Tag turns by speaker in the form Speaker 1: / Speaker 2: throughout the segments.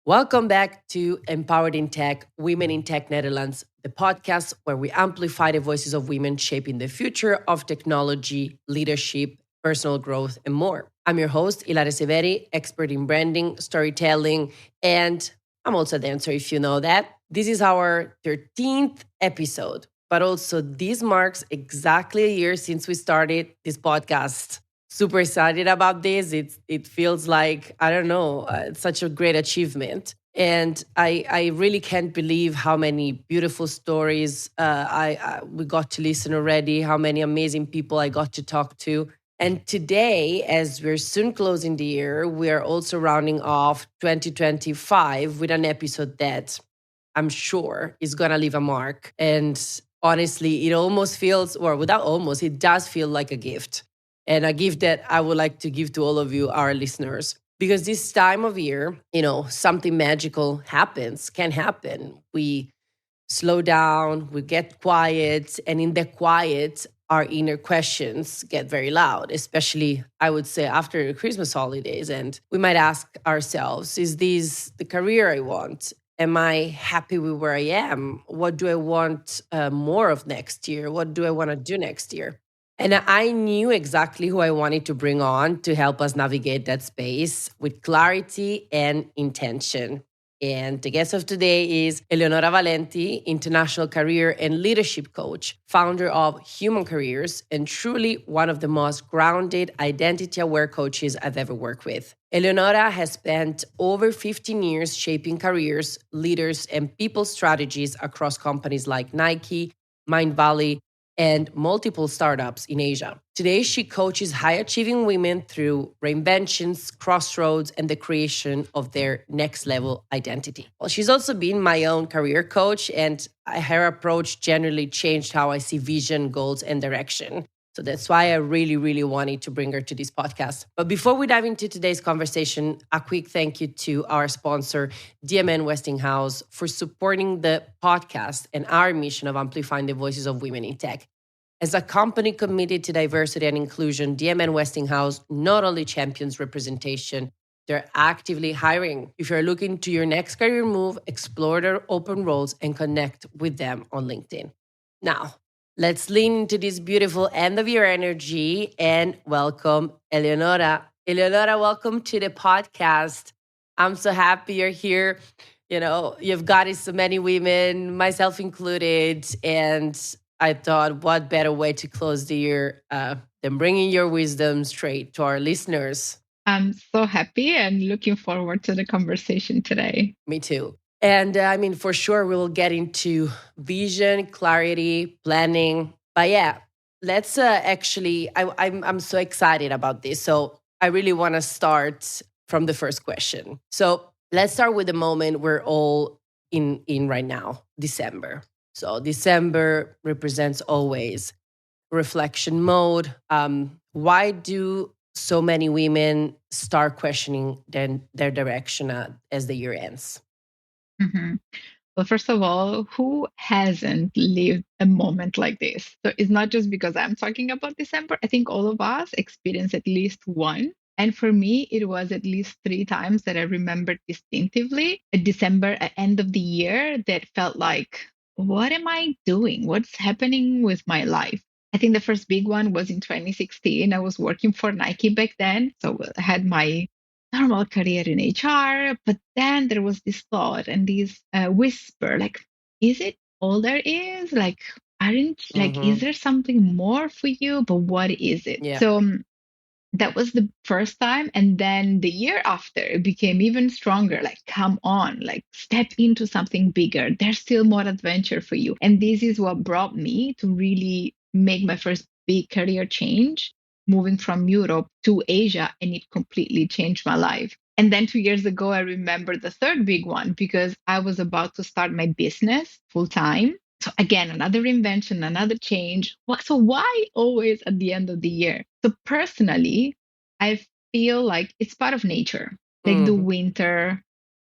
Speaker 1: Welcome back to Empowered in Tech, Women in Tech Netherlands, the podcast where we amplify the voices of women shaping the future of technology, leadership, personal growth, and more. I'm your host, Ilaria Severi, expert in branding, storytelling, and I'm also a dancer, if you know that. This is our 13th episode, but also this marks exactly a year since we started this podcast. Super excited about this. It feels like, I don't know, it's such a great achievement. And I really can't believe how many beautiful stories we got to listen already, how many amazing people I got to talk to. And today, as we're soon closing the year, we are also rounding off 2025 with an episode that I'm sure is going to leave a mark. And honestly, it almost feels, or without almost, it does feel like a gift, and a gift that I would like to give to all of you, our listeners. Because this time of year, something magical can happen. We slow down, we get quiet, and in the quiet, our inner questions get very loud, especially, I would say, after the Christmas holidays. And we might ask ourselves, is this the career I want? Am I happy with where I am? What do I want more of next year? What do I want to do next year? And I knew exactly who I wanted to bring on to help us navigate that space with clarity and intention. And the guest of today is Eleonora Valenti, international career and leadership coach, founder of Human Careers, and truly one of the most grounded, identity aware coaches I've ever worked with. Eleonora has spent over 15 years shaping careers, leaders, and people strategies across companies like Nike, Mind Valley, and multiple startups in Asia. Today, she coaches high-achieving women through reinventions, crossroads, and the creation of their next-level identity. Well, she's also been my own career coach, and her approach generally changed how I see vision, goals, and direction. So that's why I really, really wanted to bring her to this podcast. But before we dive into today's conversation, a quick thank you to our sponsor, DMN Westinghouse, for supporting the podcast and our mission of amplifying the voices of women in tech. As a company committed to diversity and inclusion, DMN Westinghouse not only champions representation, they're actively hiring. If you're looking to your next career move, explore their open roles and connect with them on LinkedIn. Now, let's lean into this beautiful end of year energy and welcome Eleonora. Eleonora, welcome to the podcast. I'm so happy you're here. You've got so many women, myself included, and I thought, what better way to close the year than bringing your wisdom straight to our listeners?
Speaker 2: I'm so happy and looking forward to the conversation today.
Speaker 1: Me too. And for sure, we will get into vision, clarity, planning. But yeah, let's I'm so excited about this. So I really want to start from the first question. So let's start with the moment we're all in right now, December. So December represents always reflection mode. Why do so many women start questioning their direction as the year ends?
Speaker 2: Mm-hmm. Well, first of all, who hasn't lived a moment like this? So it's not just because I'm talking about December. I think all of us experience at least one. And for me, it was at least three times that I remembered distinctively. A December, at end of the year, that felt like, what am I doing? What's happening with my life? I think the first big one was in 2016. I was working for Nike back then. So I had my normal career in HR, but then there was this thought and this whisper, like, is it all there is? Like, is there something more for you? But what is it?
Speaker 1: Yeah.
Speaker 2: So that was the first time. And then the year after, it became even stronger. Like, come on, like, step into something bigger. There's still more adventure for you. And this is what brought me to really make my first big career change, moving from Europe to Asia. And it completely changed my life. And then 2 years ago, I remember the third big one because I was about to start my business full time. So again, another invention, another change. So why always at the end of the year? So personally, I feel like it's part of nature. Like the winter,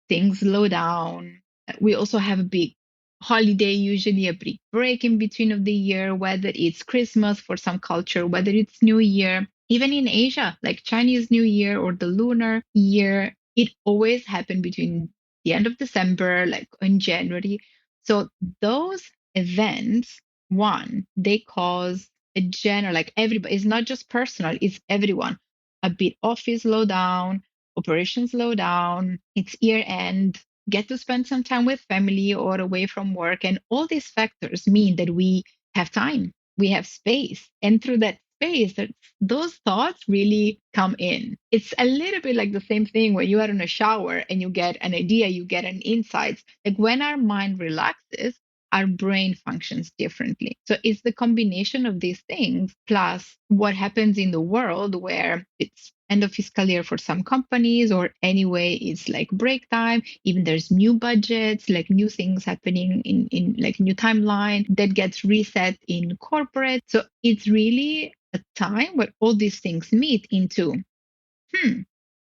Speaker 2: things slow down. We also have a big holiday, usually a big break in between of the year, whether it's Christmas for some culture, whether it's New Year. Even in Asia, like Chinese New Year or the lunar year, it always happened between the end of December, like in January. So those events, one, they cause a general, like everybody, it's not just personal, it's everyone. A bit office slow down, operations slow down, it's year end, get to spend some time with family or away from work. And all these factors mean that we have time, we have space. And through that space, those thoughts really come in. It's a little bit like the same thing when you are in a shower and you get an idea, you get an insight. Like when our mind relaxes, our brain functions differently. So it's the combination of these things plus what happens in the world where it's end of fiscal year for some companies, or anyway, it's like break time. Even there's new budgets, like new things happening in like new timeline that gets reset in corporate. So it's really a time where all these things meet into,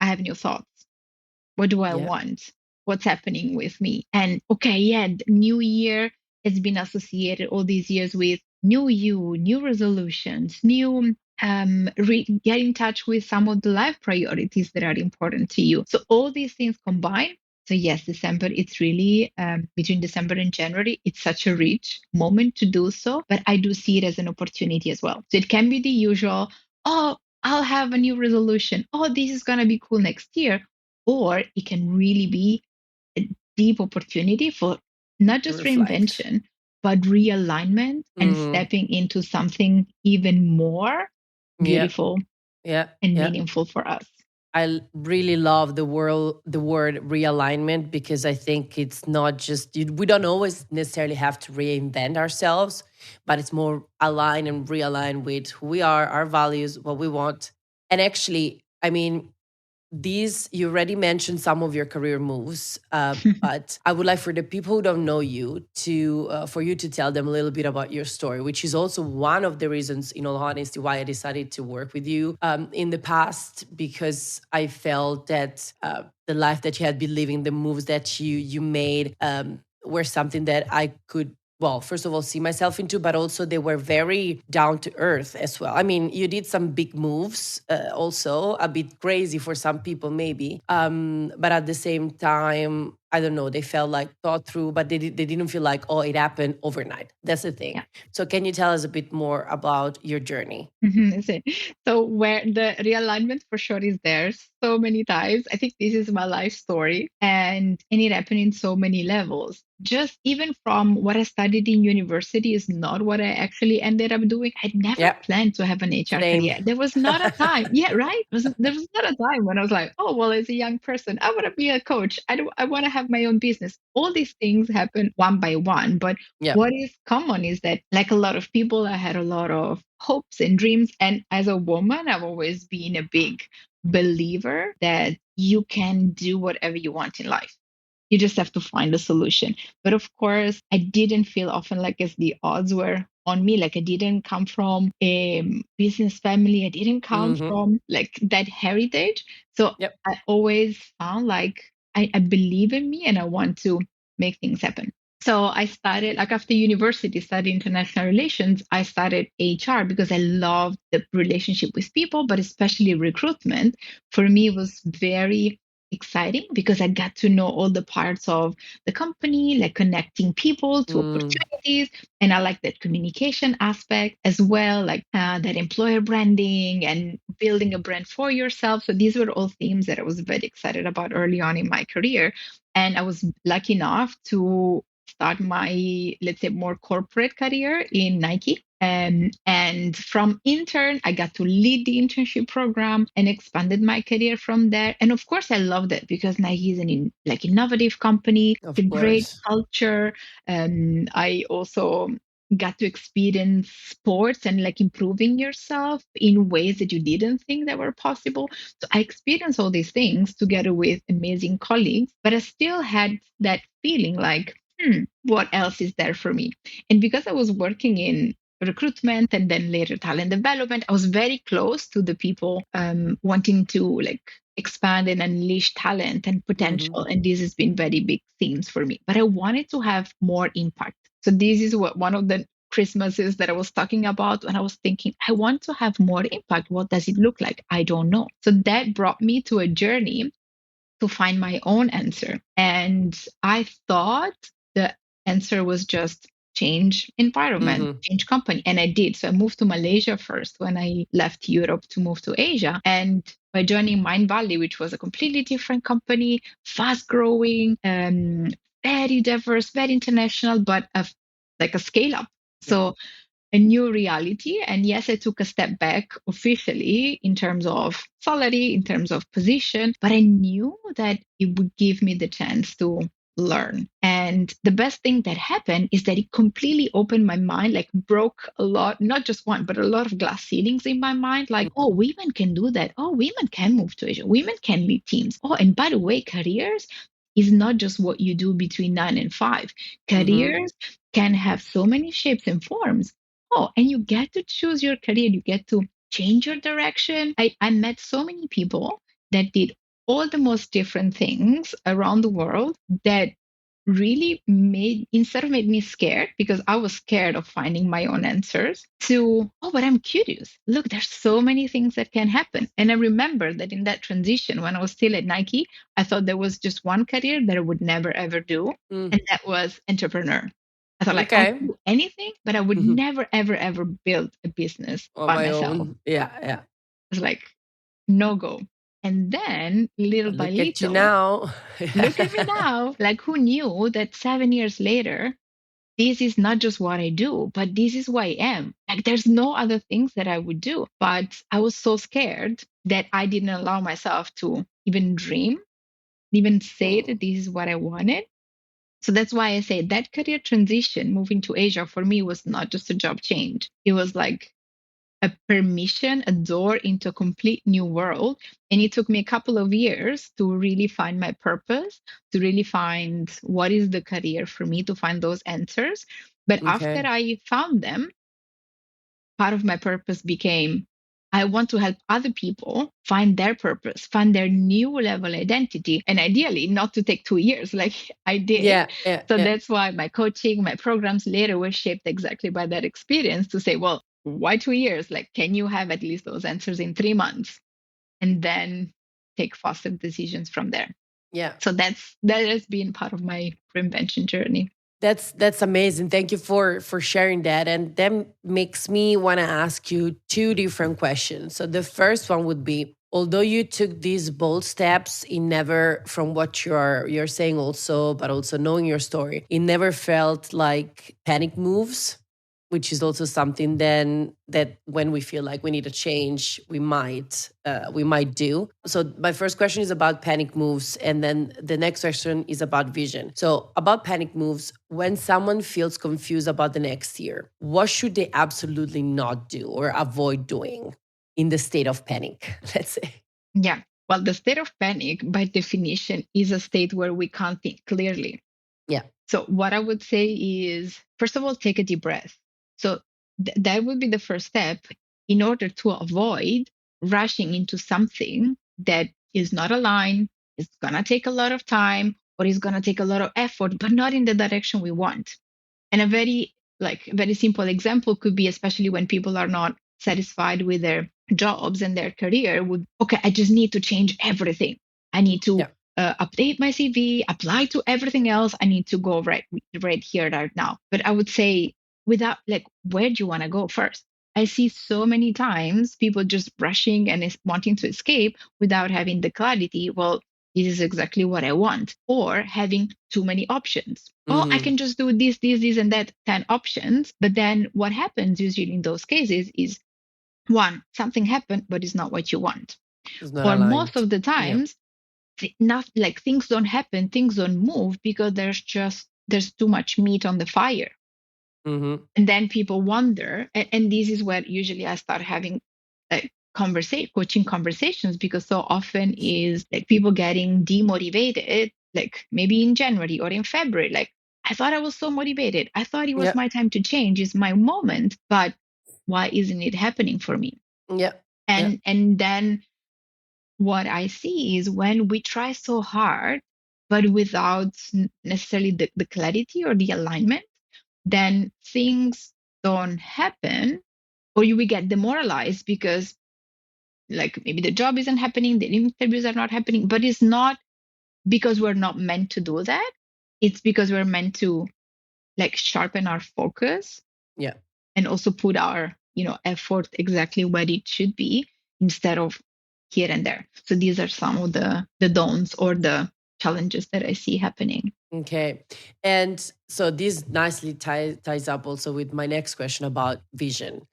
Speaker 2: I have new thoughts. What do I
Speaker 1: Yeah.
Speaker 2: want? What's happening with me? And okay, yeah, the new year has been associated all these years with new you, new resolutions, new get in touch with some of the life priorities that are important to you. So all these things combined. So yes, December, it's really between December and January, it's such a rich moment to do so, but I do see it as an opportunity as well. So it can be the usual, oh, I'll have a new resolution. Oh, this is going to be cool next year. Or it can really be a deep opportunity for not just
Speaker 1: Reflect.
Speaker 2: reinvention, but realignment and
Speaker 1: Hmm.
Speaker 2: stepping into something even more
Speaker 1: Yeah.
Speaker 2: beautiful
Speaker 1: Yeah.
Speaker 2: and
Speaker 1: Yeah.
Speaker 2: meaningful for us.
Speaker 1: Really love the word realignment, because I think it's not just we don't always necessarily have to reinvent ourselves, but it's more align and realign with who we are, our values, what we want. And actually, I mean, these you already mentioned some of your career moves, but I would like for the people who don't know you to for you to tell them a little bit about your story, which is also one of the reasons, in all honesty, why I decided to work with you in the past, because I felt that the life that you had been living, the moves that you made, were something that I could, well, first of all, see myself into, but also they were very down to earth as well. I mean, you did some big moves, also a bit crazy for some people, maybe. But at the same time, I don't know, they felt like thought through, but they didn't feel like, oh, it happened overnight. That's the thing.
Speaker 2: Yeah.
Speaker 1: So, can you tell us a bit more about your journey?
Speaker 2: So where the realignment for sure is there so many times. I think this is my life story, and it happened in so many levels. Just even from what I studied in university is not what I actually ended up doing. I never
Speaker 1: Yeah,
Speaker 2: planned to have an HR
Speaker 1: same.
Speaker 2: career. There was not a time. Yeah, right. There was not a time when I was like, oh well, as a young person, I want to be a coach. I want to have my own business. All these things happen one by one, but
Speaker 1: Yeah.
Speaker 2: what is common is that, like a lot of people, I had a lot of hopes and dreams. And as a woman, I've always been a big believer that you can do whatever you want in life. You just have to find a solution. But of course, I didn't feel often like as the odds were on me. Like I didn't come from a business family. I didn't come
Speaker 1: Hmm.
Speaker 2: from like that heritage. So
Speaker 1: Yep.
Speaker 2: I always found like I believe in me and I want to make things happen. So I started, like after university, studying international relations, I started HR because I loved the relationship with people, but especially recruitment. For me, it was very exciting because I got to know all the parts of the company, like connecting people to
Speaker 1: Mm,
Speaker 2: opportunities. And I like that communication aspect as well, like that employer branding and building a brand for yourself. So these were all themes that I was very excited about early on in my career. And I was lucky enough to start my, let's say, more corporate career in Nike. And from intern, I got to lead the internship program and expanded my career from there. And of course, I loved it because Nike is like innovative company,
Speaker 1: of
Speaker 2: it's a great
Speaker 1: course.
Speaker 2: culture. I also got to experience sports and like improving yourself in ways that you didn't think that were possible. So I experienced all these things together with amazing colleagues, but I still had that feeling like, what else is there for me? And because I was working in recruitment and then later talent development, I was very close to the people wanting to like expand and unleash talent and
Speaker 1: Hmm.
Speaker 2: potential. And this has been very big themes for me. But I wanted to have more impact. So this is what one of the Christmases that I was talking about when I was thinking, I want to have more impact. What does it look like? I don't know. So that brought me to a journey to find my own answer. And I thought the answer was just change environment,
Speaker 1: Mm-hmm.
Speaker 2: change company. And I did. So I moved to Malaysia first when I left Europe to move to Asia. And by joining Mind Valley, which was a completely different company, fast growing, very diverse, very international, but like a scale up.
Speaker 1: Yeah.
Speaker 2: So a new reality. And yes, I took a step back officially in terms of salary, in terms of position, but I knew that it would give me the chance to learn. And the best thing that happened is that it completely opened my mind, like broke a lot, not just one, but a lot of glass ceilings in my mind. Like, oh, women can do that. Oh, women can move to Asia. Women can lead teams. Oh, and by the way, careers is not just what you do between 9 and 5.
Speaker 1: Mm-hmm.
Speaker 2: Careers can have so many shapes and forms. Oh, and you get to choose your career, you get to change your direction. I met so many people that did all the most different things around the world that really made, instead of made me scared, because I was scared of finding my own answers, to, oh, but I'm curious. Look, there's so many things that can happen. And I remember that in that transition, when I was still at Nike, I thought there was just one career that I would never ever do,
Speaker 1: Mm.
Speaker 2: and that was entrepreneur. I thought like I
Speaker 1: Okay.
Speaker 2: could do anything, but I would
Speaker 1: Mm-hmm.
Speaker 2: never, ever, ever build a business
Speaker 1: On
Speaker 2: by
Speaker 1: my
Speaker 2: myself.
Speaker 1: own. Yeah, yeah.
Speaker 2: It's like no go. And then little
Speaker 1: But
Speaker 2: by
Speaker 1: look at you
Speaker 2: little,
Speaker 1: now.
Speaker 2: look at me now. Like who knew that 7 years later, this is not just what I do, but this is who I am. Like there's no other things that I would do. But I was so scared that I didn't allow myself to even dream, even say that
Speaker 1: Mm.
Speaker 2: this is what I wanted. So that's why I say that career transition, moving to Asia, for me was not just a job change. It was like a permission, a door into a complete new world. And it took me a couple of years to really find my purpose, to really find what is the career for me, to find those answers. But after
Speaker 1: Okay.
Speaker 2: I found them, part of my purpose became I want to help other people find their purpose, find their new level identity, and ideally not to take 2 years like I did.
Speaker 1: Yeah, yeah,
Speaker 2: So
Speaker 1: yeah.
Speaker 2: that's why my coaching, my programs later were shaped exactly by that experience to say, well, why 2 years? Like, can you have at least those answers in 3 months and then take faster decisions from there?
Speaker 1: Yeah.
Speaker 2: So that has been part of my reinvention journey.
Speaker 1: That's amazing. Thank you for sharing that. And that makes me want to ask you two different questions. So the first one would be, although you took these bold steps, it never, from what you're saying also, but also knowing your story, it never felt like panic moves, which is also something then that when we feel like we need a change, we might do. So my first question is about panic moves, and then the next question is about vision. So about panic moves, when someone feels confused about the next year, what should they absolutely not do or avoid doing in the state of panic? Let's say.
Speaker 2: Yeah. Well, the state of panic, by definition, is a state where we can't think clearly.
Speaker 1: Yeah.
Speaker 2: So, what I would say is, first of all, take a deep breath. So, that would be the first step in order to avoid rushing into something that is not aligned, is going to take a lot of time, or is going to take a lot of effort, but not in the direction we want. And a very simple example could be, especially when people are not satisfied with their jobs and their career, would, okay, I just need to change everything. I need to
Speaker 1: Yeah.
Speaker 2: update my CV, apply to everything else. I need to go right here, right now. But I would say, without like, where do you want to go first? I see so many times people just rushing and wanting to escape without having the clarity. Well, this is exactly what I want, or having too many options. Oh, I
Speaker 1: Hmm.
Speaker 2: can just do this, and that 10 options. But then what happens usually in those cases is one, something happened, but it's not what you want.
Speaker 1: It's not
Speaker 2: Or most
Speaker 1: aligned.
Speaker 2: of the
Speaker 1: Yeah.
Speaker 2: times, not like things don't happen, things don't move because there's too much meat on the fire.
Speaker 1: Hmm.
Speaker 2: And then people wonder, and this is where usually I start having like coaching conversations, because so often is like people getting demotivated, like maybe in January or in February, like I thought I was so motivated, I thought it was
Speaker 1: Yeah.
Speaker 2: my time to change, it's my moment, but why isn't it happening for me?
Speaker 1: Yeah. Yeah.
Speaker 2: And then what I see is when we try so hard but without necessarily the clarity or the alignment, then things don't happen, or you will get demoralized because like maybe the job isn't happening, the interviews are not happening, but it's not because we're not meant to do that. It's because we're meant to like sharpen our focus
Speaker 1: Yeah.
Speaker 2: and also put our, effort exactly where it should be instead of here and there. So these are some of the don'ts or the challenges that I see happening.
Speaker 1: Okay. And so this nicely ties up also with my next question about vision.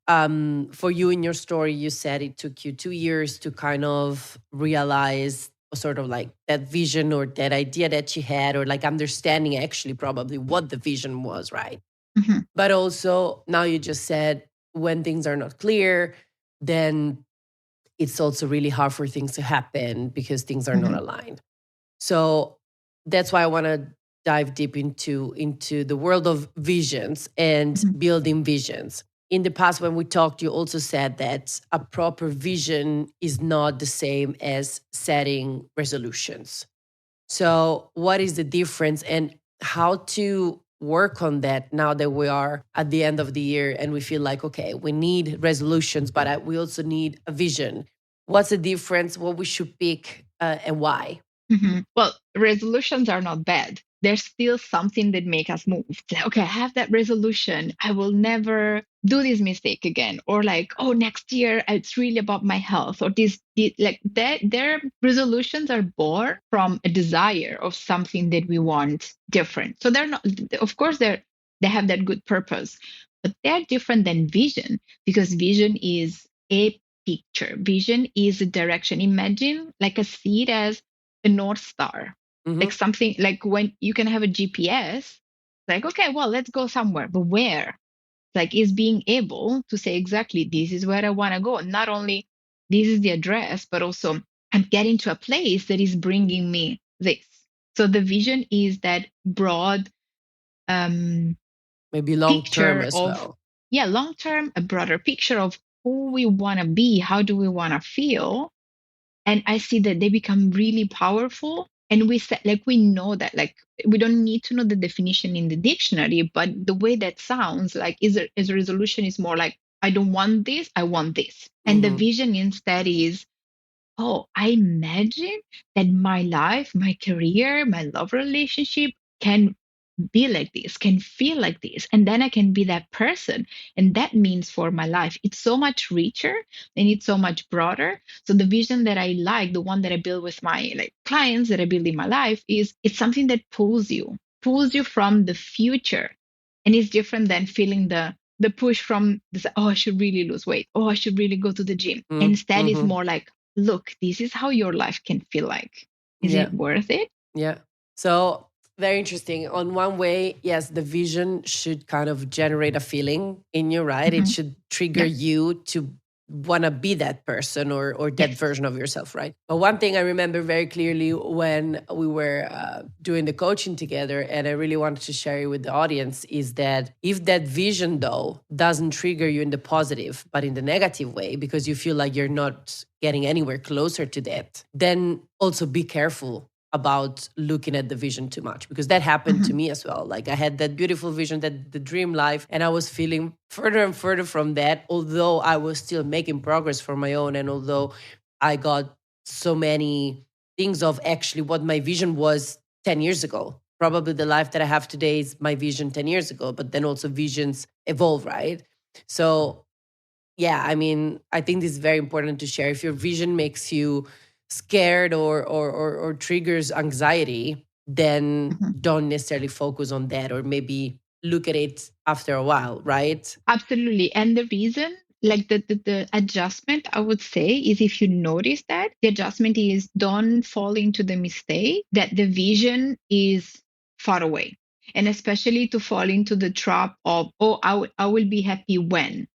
Speaker 1: For you in your story, you said it took you 2 years to kind of realize sort of like that vision or that idea that you had, or like understanding actually probably what the vision was, right?
Speaker 2: Mm-hmm.
Speaker 1: But also now you just said when things are not clear, then it's also really hard for things to happen because things are not
Speaker 2: Mm-hmm.
Speaker 1: aligned. So that's why I want to dive deep into the world of visions and
Speaker 2: Mm-hmm.
Speaker 1: building visions. In the past, when we talked, you also said that a proper vision is not the same as setting resolutions. So, what is the difference and how to work on that now that we are at the end of the year and we feel like, okay, we need resolutions, but we also need a vision? What's the difference? What we should pick and why?
Speaker 2: Mm-hmm. Well, resolutions are not bad. There's still something that make us move. It's like, okay, I have that resolution. I will never do this mistake again. Or like, oh, next year it's really about my health. Or like that. Their resolutions are born from a desire of something that we want different. So they're not. Of course, they have that good purpose, but they're different than vision because vision is a picture. Vision is a direction. Imagine like a seed as a North Star, like
Speaker 1: Mm-hmm.
Speaker 2: something like when you can have a GPS, like, okay, well, let's go somewhere, but where? Like, is being able to say exactly this is where I want to go. Not only this is the address, but also I'm getting to a place that is bringing me this. So the vision is that broad um,
Speaker 1: Maybe long term
Speaker 2: picture
Speaker 1: as
Speaker 2: of,
Speaker 1: well.
Speaker 2: yeah, long term, a broader picture of who we want to be, how do we want to feel, and I see that they become really powerful. And we said, like, we know that, like, we don't need to know the definition in the dictionary, but the way that sounds like is a resolution is more like, I don't want this, I want this. And the
Speaker 1: Mm-hmm.
Speaker 2: vision instead is, oh, I imagine that my life, my career, my love relationship can be like this, can feel like this, and then I can be that person. And that means for my life, it's so much richer and it's so much broader. So the vision that I like, the one that I build with my like clients that I build in my life, is it's something that pulls you from the future. And it's different than feeling the push from this, oh, I should really lose weight, oh, I should really go to the gym. Instead, it's
Speaker 1: Mm-hmm.
Speaker 2: more like, look, this is how your life can feel like. Is
Speaker 1: Yeah.
Speaker 2: it worth it?
Speaker 1: Yeah. So very interesting. On one way, yes, the vision should kind of generate a feeling in you, right? It
Speaker 2: Hmm.
Speaker 1: should trigger
Speaker 2: Yeah.
Speaker 1: you to want to be that person or that
Speaker 2: Yes.
Speaker 1: version of yourself, right? But one thing I remember very clearly when we were doing the coaching together, and I really wanted to share it with the audience, is that if that vision though doesn't trigger you in the positive, but in the negative way, because you feel like you're not getting anywhere closer to that, then also be careful about looking at the vision too much, because that happened to
Speaker 2: Hmm.
Speaker 1: me as well. Like I had that beautiful vision, that the dream life, and I was feeling further and further from that, although I was still making progress for my own, and although I got so many things of actually what my vision was 10 years ago. Probably the life that I have today is my vision 10 years ago, but then also visions evolve, right? So yeah, I mean, I think this is very important to share. If your vision makes you scared or triggers anxiety, then
Speaker 2: Hmm.
Speaker 1: don't necessarily focus on that, or maybe look at it after a while, right?
Speaker 2: Absolutely. And the reason, like the adjustment, I would say, is if you notice that the adjustment is don't fall into the mistake that the vision is far away. And especially to fall into the trap of, oh, I will be happy when.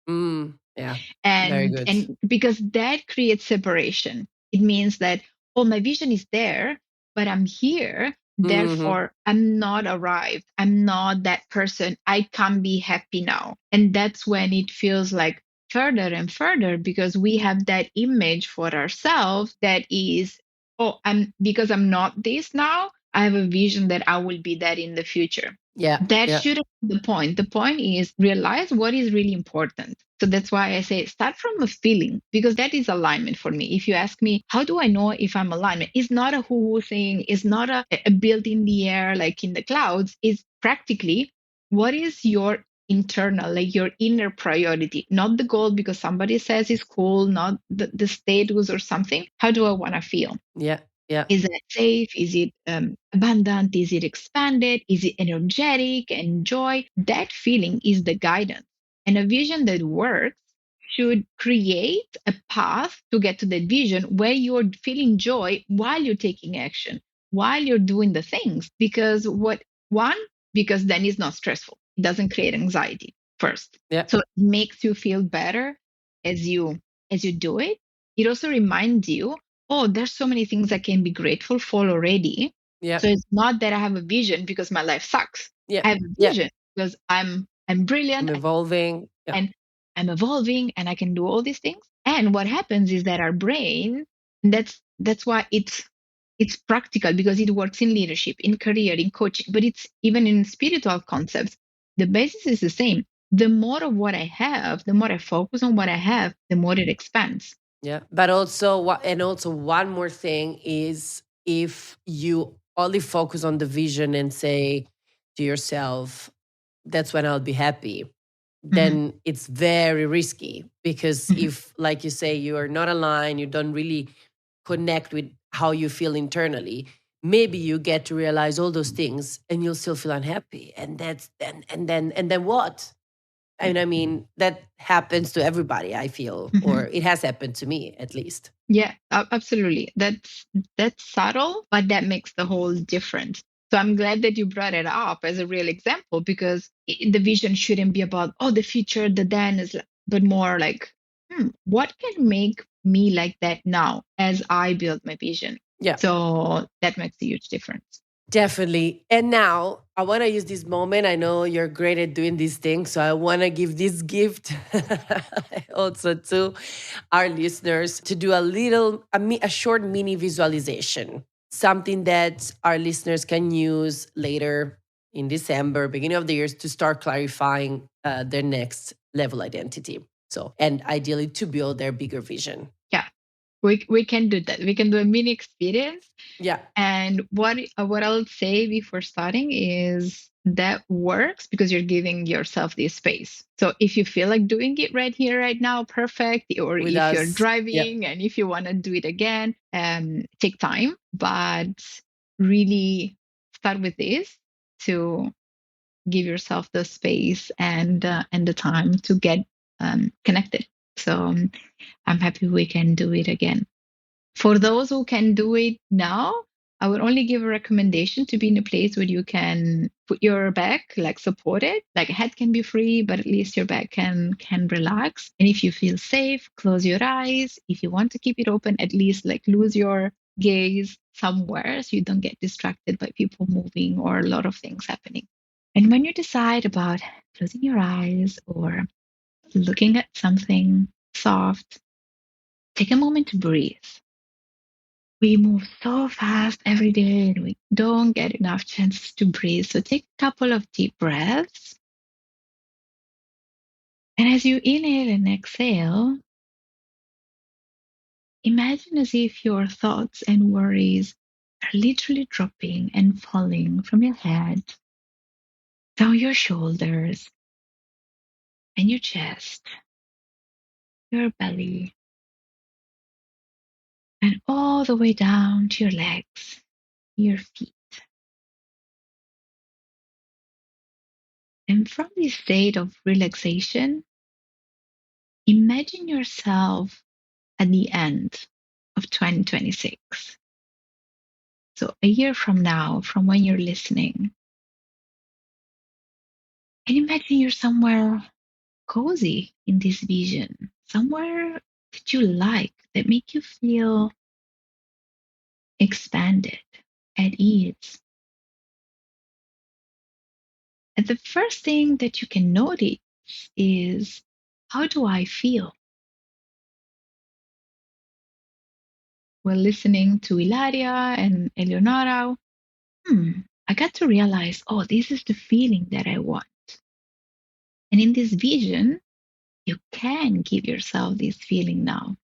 Speaker 1: Yeah, very
Speaker 2: and
Speaker 1: good.
Speaker 2: and because that creates separation. It means that, oh, my vision is there, but I'm here,
Speaker 1: Hmm.
Speaker 2: therefore I'm not arrived, I'm not that person, I can't be happy now. And that's when it feels like further and further, because we have that image for ourselves that is, oh, I'm because I'm not this now, I have a vision that I will be that in the future.
Speaker 1: Yeah.
Speaker 2: That
Speaker 1: Yeah.
Speaker 2: shouldn't be the point. The point is realize what is really important. So that's why I say start from a feeling, because that is alignment for me. If you ask me, how do I know if I'm aligned? It's not a woo-woo thing. It's not a built in the air, like in the clouds. It's practically what is your internal, like your inner priority, not the goal because somebody says it's cool, not the status or something. How do I want to feel?
Speaker 1: Yeah. Yeah.
Speaker 2: Is it safe? Is it abundant? Is it expanded? Is it energetic and joy? That feeling is the guidance. And a vision that works should create a path to get to that vision where you're feeling joy while you're taking action, while you're doing the things. Because then it's not stressful. It doesn't create anxiety first.
Speaker 1: Yeah.
Speaker 2: So it makes you feel better as you do it. It also reminds you, oh, there's so many things I can be grateful for already.
Speaker 1: Yeah.
Speaker 2: So it's not that I have a vision because my life sucks.
Speaker 1: Yeah.
Speaker 2: I have a
Speaker 1: Yeah.
Speaker 2: vision because I'm
Speaker 1: I'm
Speaker 2: brilliant
Speaker 1: evolving. Yeah.
Speaker 2: and I'm evolving and I can do all these things. And what happens is that our brain, that's why it's practical because it works in leadership, in career, in coaching, but it's even in spiritual concepts. The basis is the same. The more of what I have, the more I focus on what I have, the more it expands.
Speaker 1: Yeah. But also, and also one more thing is, if you only focus on the vision and say to yourself, that's when I'll be happy,
Speaker 2: Mhm,
Speaker 1: then it's very risky, because
Speaker 2: mhm.
Speaker 1: if, like you say, you are not aligned, you don't really connect with how you feel internally, maybe you get to realize all those things and you'll still feel unhappy. And that's and then what? And I mean, that happens to everybody, I feel,
Speaker 2: Mhm.
Speaker 1: or it has happened to me at least.
Speaker 2: Yeah, absolutely. That's subtle, but that makes the whole difference. So I'm glad that you brought it up as a real example because the vision shouldn't be about the future, the then is, but more like, what can make me like that now as I build my vision?
Speaker 1: Yeah,
Speaker 2: So that makes a huge difference.
Speaker 1: definitely. And now I want to use this moment. I know you're great at doing these things, so I want to give this gift also to our listeners, to do a short mini visualization, something that our listeners can use later in December, beginning of the year, to start clarifying their next level identity. So, and ideally to build their bigger vision.
Speaker 2: Yeah, we can do that. We can do a mini experience.
Speaker 1: Yeah.
Speaker 2: And what I'll say before starting is that works because you're giving yourself this space. So if you feel like doing it right here, right now, perfect. Or
Speaker 1: With
Speaker 2: if you're
Speaker 1: us. Yeah.
Speaker 2: driving and if you want to do it again, take time, but really start with this to give yourself the space and the time to get connected. So I'm happy we can do it again. For those who can do it now, I would only give a recommendation to be in a place where you can put your back, like support it. Like head can be free, but at least your back can relax. And if you feel safe, close your eyes. If you want to keep it open, at least like lose your gaze somewhere so you don't get distracted by people moving or a lot of things happening. And when you decide about closing your eyes or looking at something soft, take a moment to breathe. We move so fast every day and we don't get enough chances to breathe. So take a couple of deep breaths. And as you inhale and exhale, imagine as if your thoughts and worries are literally dropping and falling from your head, down your shoulders, and your chest, your belly, and all the way down to your legs, your feet. And from this state of relaxation, imagine yourself at the end of 2026. So, a year from now, from when you're listening, and imagine you're somewhere cozy in this vision, somewhere that you like, that make you feel expanded, at ease. And the first thing that you can notice is, how do I feel? We're listening to Ilaria and Eleonora. I got to realize, oh, this is the feeling that I want. And in this vision, you can give yourself this feeling now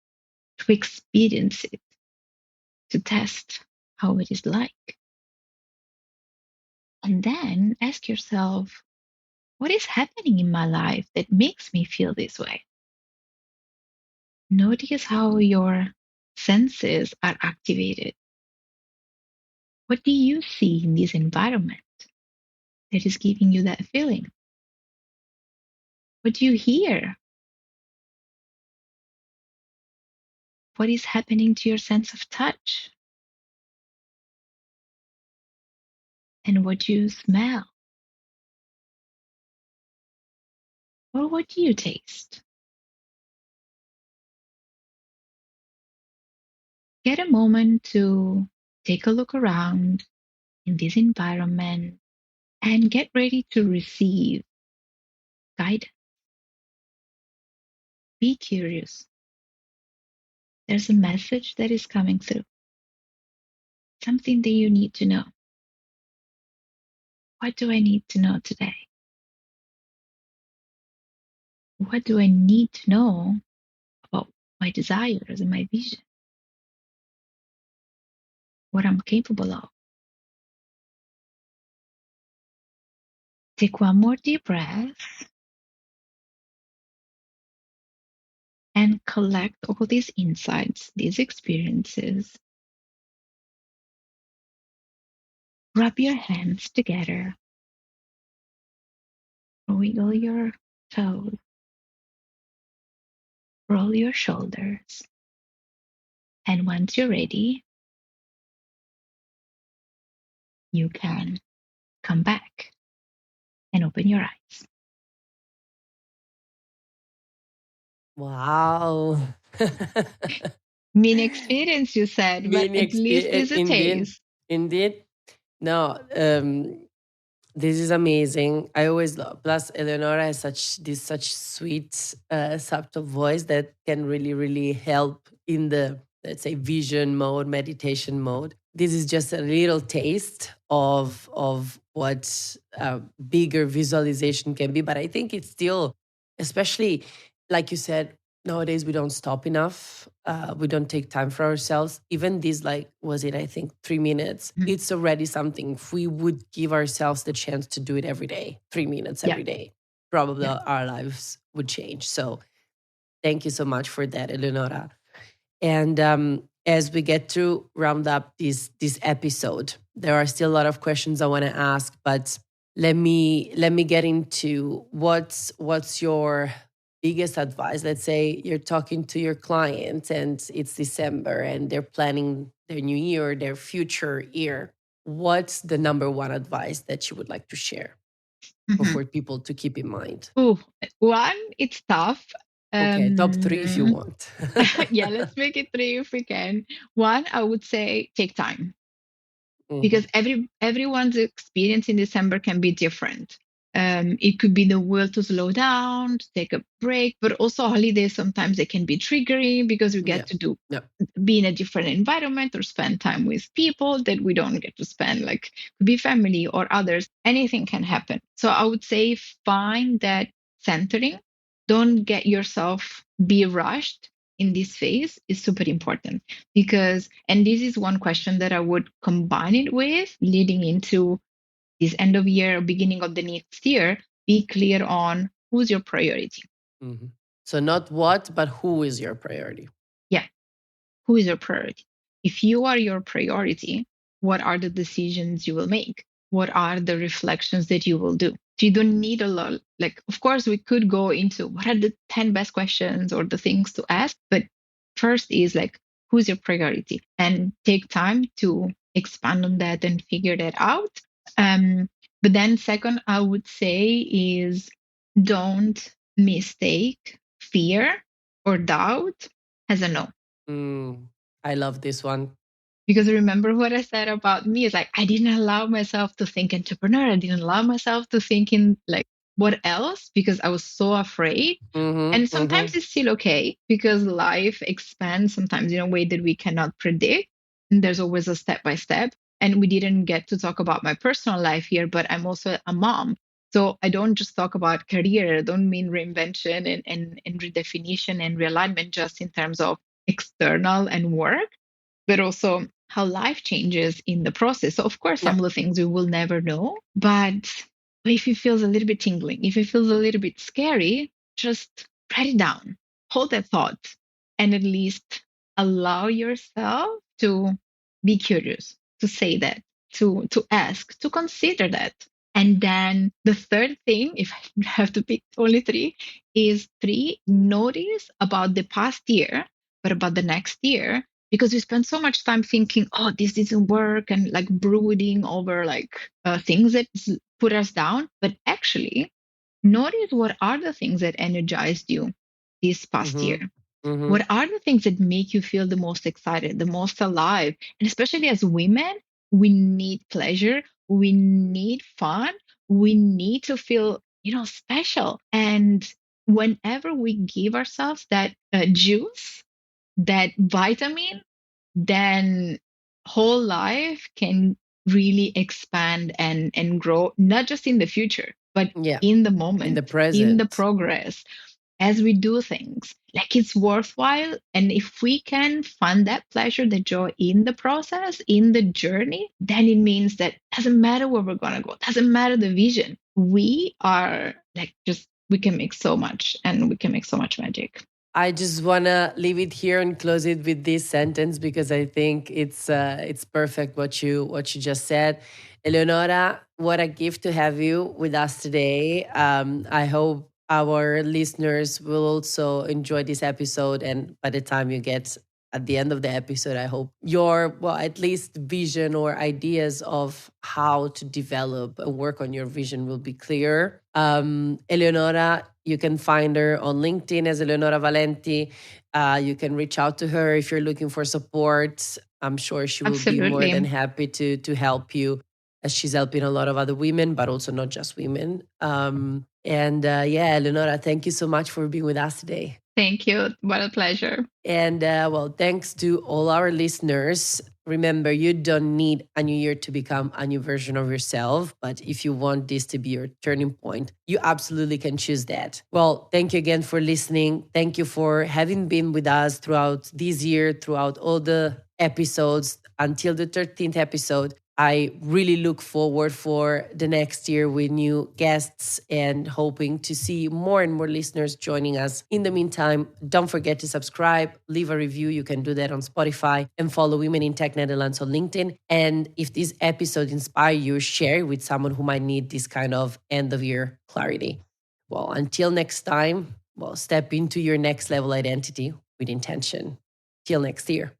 Speaker 2: to experience it, to test how it is like. And then ask yourself, what is happening in my life that makes me feel this way? Notice how your senses are activated. What do you see in this environment that is giving you that feeling? What do you hear? What is happening to your sense of touch? And what do you smell? Or what do you taste? Get a moment to take a look around in this environment and get ready to receive guidance. Be curious. There's a message that is coming through, something that you need to know. What do I need to know today? What do I need to know about my desires and my vision? What I'm capable of? Take one more deep breath and collect all these insights, these experiences. Rub your hands together. Wiggle your toes. Roll your shoulders. And once you're ready, you can come back and open your eyes.
Speaker 1: Wow.
Speaker 2: Mini experience, you said, but
Speaker 1: Mini
Speaker 2: at least
Speaker 1: experience,
Speaker 2: it's a
Speaker 1: indeed.
Speaker 2: taste.
Speaker 1: Indeed. No, this is amazing. I always love. Plus, Eleonora has such sweet, subtle voice that can really, really help in the, let's say, vision mode, meditation mode. This is just a little taste of what bigger visualization can be. But I think it's still, especially like you said, nowadays we don't stop enough. We don't take time for ourselves. Even this, like, was it, I think, 3 minutes?
Speaker 2: Mhm.
Speaker 1: It's already something. If we would give ourselves the chance to do it every day, 3 minutes
Speaker 2: Yeah.
Speaker 1: every day, probably
Speaker 2: Yeah.
Speaker 1: our lives would change. So thank you so much for that, Eleonora. And as we get to round up this episode, there are still a lot of questions I want to ask, but let me get into what's your biggest advice. Let's say you're talking to your client and it's December and they're planning their new year, their future year. What's the number one advice that you would like to share
Speaker 2: Mhm.
Speaker 1: for people to keep in mind?
Speaker 2: Ooh, one, it's tough.
Speaker 1: Okay, top three if you want.
Speaker 2: Yeah, let's make it three if we can. One, I would say take time because
Speaker 1: Mhm.
Speaker 2: everyone's experience in December can be different. It could be the will to slow down, to take a break, but also holidays sometimes they can be triggering because we
Speaker 1: Yeah.
Speaker 2: get to
Speaker 1: Yeah.
Speaker 2: be in a different environment or spend time with people that we don't get to spend, like could be family or others. Anything can happen. So I would say find that centering. Don't get yourself be rushed in this phase is super important because, and this is one question that I would combine it with leading into this end of year, beginning of the next year, be clear on who's your priority.
Speaker 1: Mhm. So not what, but who is your priority?
Speaker 2: Yeah, who is your priority? If you are your priority, what are the decisions you will make? What are the reflections that you will do? So you don't need a lot. Like, of course, we could go into what are the 10 best questions or the things to ask, but first is like, who's your priority? And take time to expand on that and figure that out. Um, but then, second, I would say is don't mistake fear or doubt as a no.
Speaker 1: Mm, I love this one.
Speaker 2: Because remember what I said about me is like, I didn't allow myself to think entrepreneur. I didn't allow myself to think in like what else because I was so afraid.
Speaker 1: Mm-hmm,
Speaker 2: And
Speaker 1: mm-hmm.
Speaker 2: sometimes it's still okay because life expands sometimes in a way that we cannot predict. And there's always a step by step. And we didn't get to talk about my personal life here, but I'm also a mom. So I don't just talk about career. I don't mean reinvention and redefinition and realignment just in terms of external and work, but also how life changes in the process. So of course,
Speaker 1: Yeah.
Speaker 2: some of the things we will never know, but if it feels a little bit tingling, if it feels a little bit scary, just write it down, hold that thought, and at least allow yourself to be curious, to say that, to ask, to consider that. And then the third thing, if I have to pick only three, is three, notice about the past year, but about the next year, because we spend so much time thinking, oh, this didn't work, and like brooding over like things that put us down. But actually, notice what are the things that energized you this past year.
Speaker 1: Mm-hmm. Mm-hmm.
Speaker 2: What are the things that make you feel the most excited, the most alive? And especially as women, we need pleasure, we need fun, we need to feel, special. And whenever we give ourselves that juice, that vitamin, then whole life can really expand and grow, not just in the future, but
Speaker 1: Yeah.
Speaker 2: in the
Speaker 1: In the
Speaker 2: moment, in the
Speaker 1: present.
Speaker 2: progress, as we do things. Like it's worthwhile. And if we can find that pleasure, the joy in the process, in the journey, then it means that doesn't matter where we're gonna go, doesn't matter the vision. We are like just we can make so much and we can make so much magic.
Speaker 1: I just wanna leave it here and close it with this sentence because I think it's perfect what you just said. Eleonora, what a gift to have you with us today. I hope our listeners will also enjoy this episode, and by the time you get at the end of the episode, I hope your, well, at least vision or ideas of how to develop and work on your vision will be clear. Eleonora, you can find her on LinkedIn as Eleonora Valenti. You can reach out to her if you're looking for support. I'm sure she will be more than
Speaker 2: Absolutely.
Speaker 1: happy to help you, as she's helping a lot of other women, but also not just women. Yeah, Eleonora, thank you so much for being with us today.
Speaker 2: Thank you. What a pleasure.
Speaker 1: And well, thanks to all our listeners. Remember, you don't need a new year to become a new version of yourself. But if you want this to be your turning point, you absolutely can choose that. Well, thank you again for listening. Thank you for having been with us throughout this year, throughout all the episodes until the 13th episode. I really look forward for the next year with new guests and hoping to see more and more listeners joining us. In the meantime, don't forget to subscribe, leave a review. You can do that on Spotify and follow Women in Tech Netherlands on LinkedIn. And if this episode inspires you, share it with someone who might need this kind of end of year clarity. Well, until next time, well, step into your next level identity with intention. Till next year.